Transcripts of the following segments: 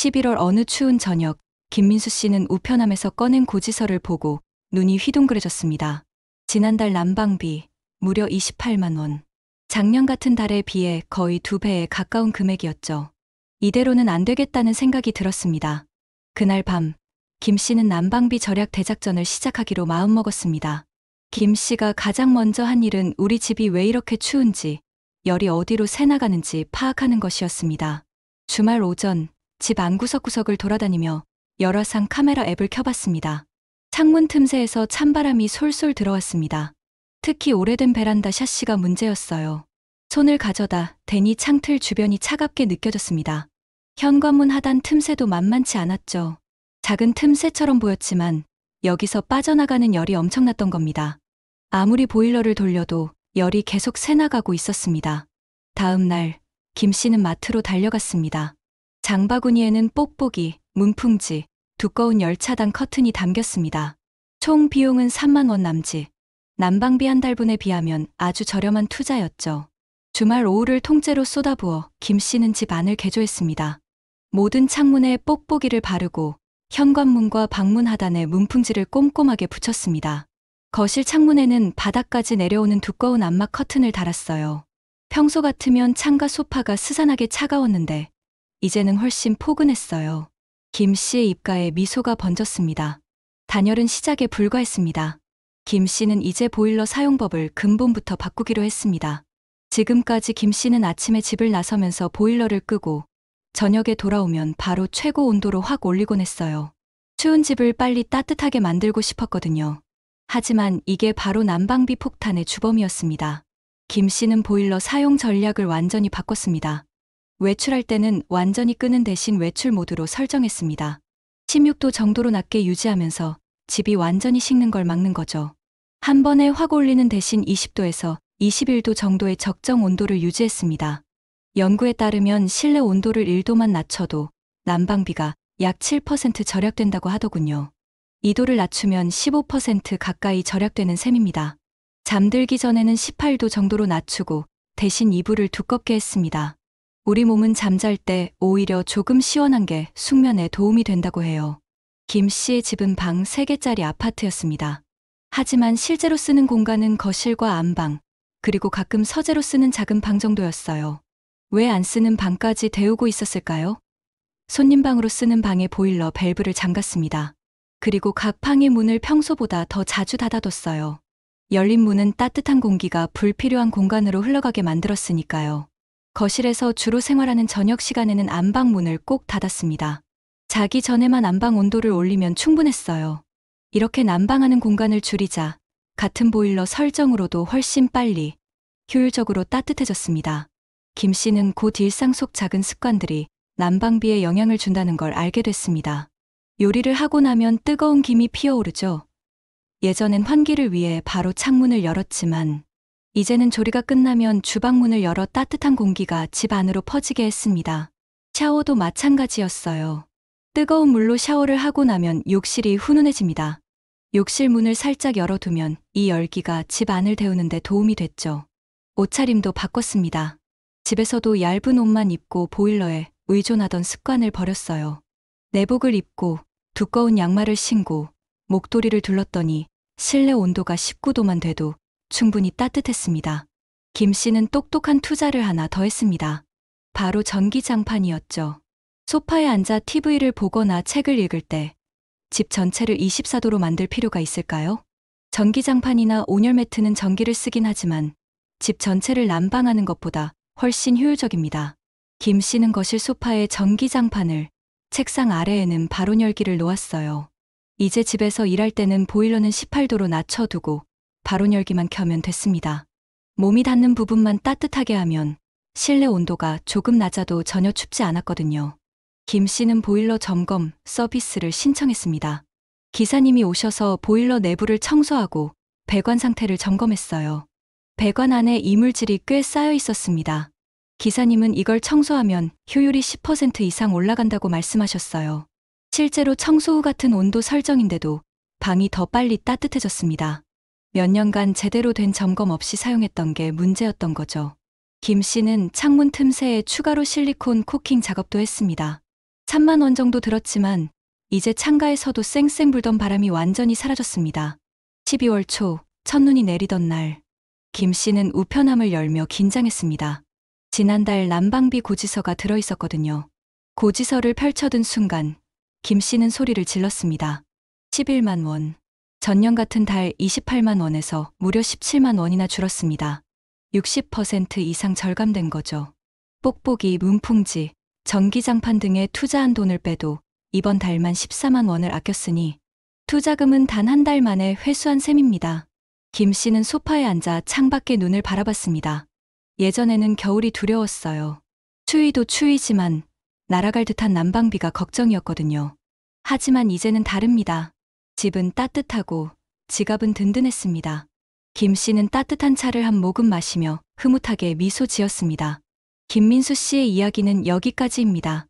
11월 어느 추운 저녁, 김민수 씨는 우편함에서 꺼낸 고지서를 보고 눈이 휘둥그레졌습니다. 지난달 난방비 무려 28만 원. 작년 같은 달에 비해 거의 2배에 가까운 금액이었죠. 이대로는 안 되겠다는 생각이 들었습니다. 그날 밤, 김 씨는 난방비 절약 대작전을 시작하기로 마음먹었습니다. 김 씨가 가장 먼저 한 일은 우리 집이 왜 이렇게 추운지, 열이 어디로 새나가는지 파악하는 것이었습니다. 주말 오전, 집 안구석구석을 돌아다니며 열화상 카메라 앱을 켜봤습니다. 창문 틈새에서 찬바람이 솔솔 들어왔습니다. 특히 오래된 베란다 샤시가 문제였어요. 손을 가져다 대니 창틀 주변이 차갑게 느껴졌습니다. 현관문 하단 틈새도 만만치 않았죠. 작은 틈새처럼 보였지만 여기서 빠져나가는 열이 엄청났던 겁니다. 아무리 보일러를 돌려도 열이 계속 새나가고 있었습니다. 다음 날, 김 씨는 마트로 달려갔습니다. 장바구니에는 뽁뽁이, 문풍지, 두꺼운 열차단 커튼이 담겼습니다. 총 비용은 3만 원 남짓. 난방비 한 달분에 비하면 아주 저렴한 투자였죠. 주말 오후를 통째로 쏟아부어 김 씨는 집 안을 개조했습니다. 모든 창문에 뽁뽁이를 바르고 현관문과 방문 하단에 문풍지를 꼼꼼하게 붙였습니다. 거실 창문에는 바닥까지 내려오는 두꺼운 암막 커튼을 달았어요. 평소 같으면 창과 소파가 스산하게 차가웠는데 이제는 훨씬 포근했어요. 김 씨의 입가에 미소가 번졌습니다. 단열은 시작에 불과했습니다. 김 씨는 이제 보일러 사용법을 근본부터 바꾸기로 했습니다. 지금까지 김 씨는 아침에 집을 나서면서 보일러를 끄고 저녁에 돌아오면 바로 최고 온도로 확 올리곤 했어요. 추운 집을 빨리 따뜻하게 만들고 싶었거든요. 하지만 이게 바로 난방비 폭탄의 주범이었습니다. 김 씨는 보일러 사용 전략을 완전히 바꿨습니다. 외출할 때는 완전히 끄는 대신 외출 모드로 설정했습니다. 16도 정도로 낮게 유지하면서 집이 완전히 식는 걸 막는 거죠. 한 번에 확 올리는 대신 20도에서 21도 정도의 적정 온도를 유지했습니다. 연구에 따르면 실내 온도를 1도만 낮춰도 난방비가 약 7% 절약된다고 하더군요. 2도를 낮추면 15% 가까이 절약되는 셈입니다. 잠들기 전에는 18도 정도로 낮추고 대신 이불을 두껍게 했습니다. 우리 몸은 잠잘 때 오히려 조금 시원한 게 숙면에 도움이 된다고 해요. 김 씨의 집은 방 3개짜리 아파트였습니다. 하지만 실제로 쓰는 공간은 거실과 안방, 그리고 가끔 서재로 쓰는 작은 방 정도였어요. 왜 안 쓰는 방까지 데우고 있었을까요? 손님방으로 쓰는 방의 보일러 밸브를 잠갔습니다. 그리고 각 방의 문을 평소보다 더 자주 닫아뒀어요. 열린 문은 따뜻한 공기가 불필요한 공간으로 흘러가게 만들었으니까요. 거실에서 주로 생활하는 저녁 시간에는 안방 문을 꼭 닫았습니다. 자기 전에만 안방 온도를 올리면 충분했어요. 이렇게 난방하는 공간을 줄이자 같은 보일러 설정으로도 훨씬 빨리, 효율적으로 따뜻해졌습니다. 김 씨는 곧 일상 속 작은 습관들이 난방비에 영향을 준다는 걸 알게 됐습니다. 요리를 하고 나면 뜨거운 김이 피어오르죠. 예전엔 환기를 위해 바로 창문을 열었지만 이제는 조리가 끝나면 주방 문을 열어 따뜻한 공기가 집 안으로 퍼지게 했습니다. 샤워도 마찬가지였어요. 뜨거운 물로 샤워를 하고 나면 욕실이 훈훈해집니다. 욕실 문을 살짝 열어두면 이 열기가 집 안을 데우는 데 도움이 됐죠. 옷차림도 바꿨습니다. 집에서도 얇은 옷만 입고 보일러에 의존하던 습관을 버렸어요. 내복을 입고 두꺼운 양말을 신고 목도리를 둘렀더니 실내 온도가 19도만 돼도 충분히 따뜻했습니다. 김 씨는 똑똑한 투자를 하나 더 했습니다. 바로 전기장판이었죠. 소파에 앉아 TV를 보거나 책을 읽을 때 집 전체를 24도로 만들 필요가 있을까요? 전기장판이나 온열 매트는 전기를 쓰긴 하지만 집 전체를 난방하는 것보다 훨씬 효율적입니다. 김 씨는 거실 소파에 전기장판을, 책상 아래에는 발온열기를 놓았어요. 이제 집에서 일할 때는 보일러는 18도로 낮춰두고 발온열기만 켜면 됐습니다. 몸이 닿는 부분만 따뜻하게 하면 실내 온도가 조금 낮아도 전혀 춥지 않았거든요. 김 씨는 보일러 점검 서비스를 신청했습니다. 기사님이 오셔서 보일러 내부를 청소하고 배관 상태를 점검했어요. 배관 안에 이물질이 꽤 쌓여 있었습니다. 기사님은 이걸 청소하면 효율이 10% 이상 올라간다고 말씀하셨어요. 실제로 청소 후 같은 온도 설정인데도 방이 더 빨리 따뜻해졌습니다. 몇 년간 제대로 된 점검 없이 사용했던 게 문제였던 거죠. 김 씨는 창문 틈새에 추가로 실리콘 코킹 작업도 했습니다. 3만 원 정도 들었지만 이제 창가에서도 쌩쌩 불던 바람이 완전히 사라졌습니다. 12월 초 첫눈이 내리던 날, 김 씨는 우편함을 열며 긴장했습니다. 지난달 난방비 고지서가 들어있었거든요. 고지서를 펼쳐든 순간 김 씨는 소리를 질렀습니다. 11만 원. 전년 같은 달 28만 원에서 무려 17만 원이나 줄었습니다. 60% 이상 절감된 거죠. 뽁뽁이, 문풍지, 전기장판 등에 투자한 돈을 빼도 이번 달만 14만 원을 아꼈으니 투자금은 단 한 달 만에 회수한 셈입니다. 김 씨는 소파에 앉아 창밖에 눈을 바라봤습니다. 예전에는 겨울이 두려웠어요. 추위도 추위지만 날아갈 듯한 난방비가 걱정이었거든요. 하지만 이제는 다릅니다. 집은 따뜻하고 지갑은 든든했습니다. 김 씨는 따뜻한 차를 한 모금 마시며 흐뭇하게 미소 지었습니다. 김민수 씨의 이야기는 여기까지입니다.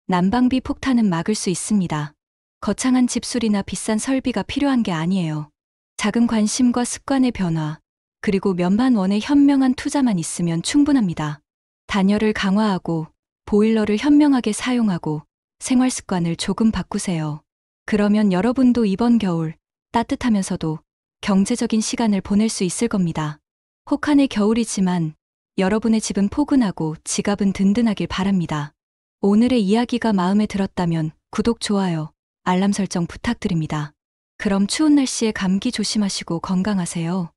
난방비 폭탄은 막을 수 있습니다. 거창한 집수리나 비싼 설비가 필요한 게 아니에요. 작은 관심과 습관의 변화, 그리고 몇만 원의 현명한 투자만 있으면 충분합니다. 단열을 강화하고 보일러를 현명하게 사용하고 생활 습관을 조금 바꾸세요. 그러면 여러분도 이번 겨울 따뜻하면서도 경제적인 시간을 보낼 수 있을 겁니다. 혹한의 겨울이지만 여러분의 집은 포근하고 지갑은 든든하길 바랍니다. 오늘의 이야기가 마음에 들었다면 구독, 좋아요, 알람 설정 부탁드립니다. 그럼 추운 날씨에 감기 조심하시고 건강하세요.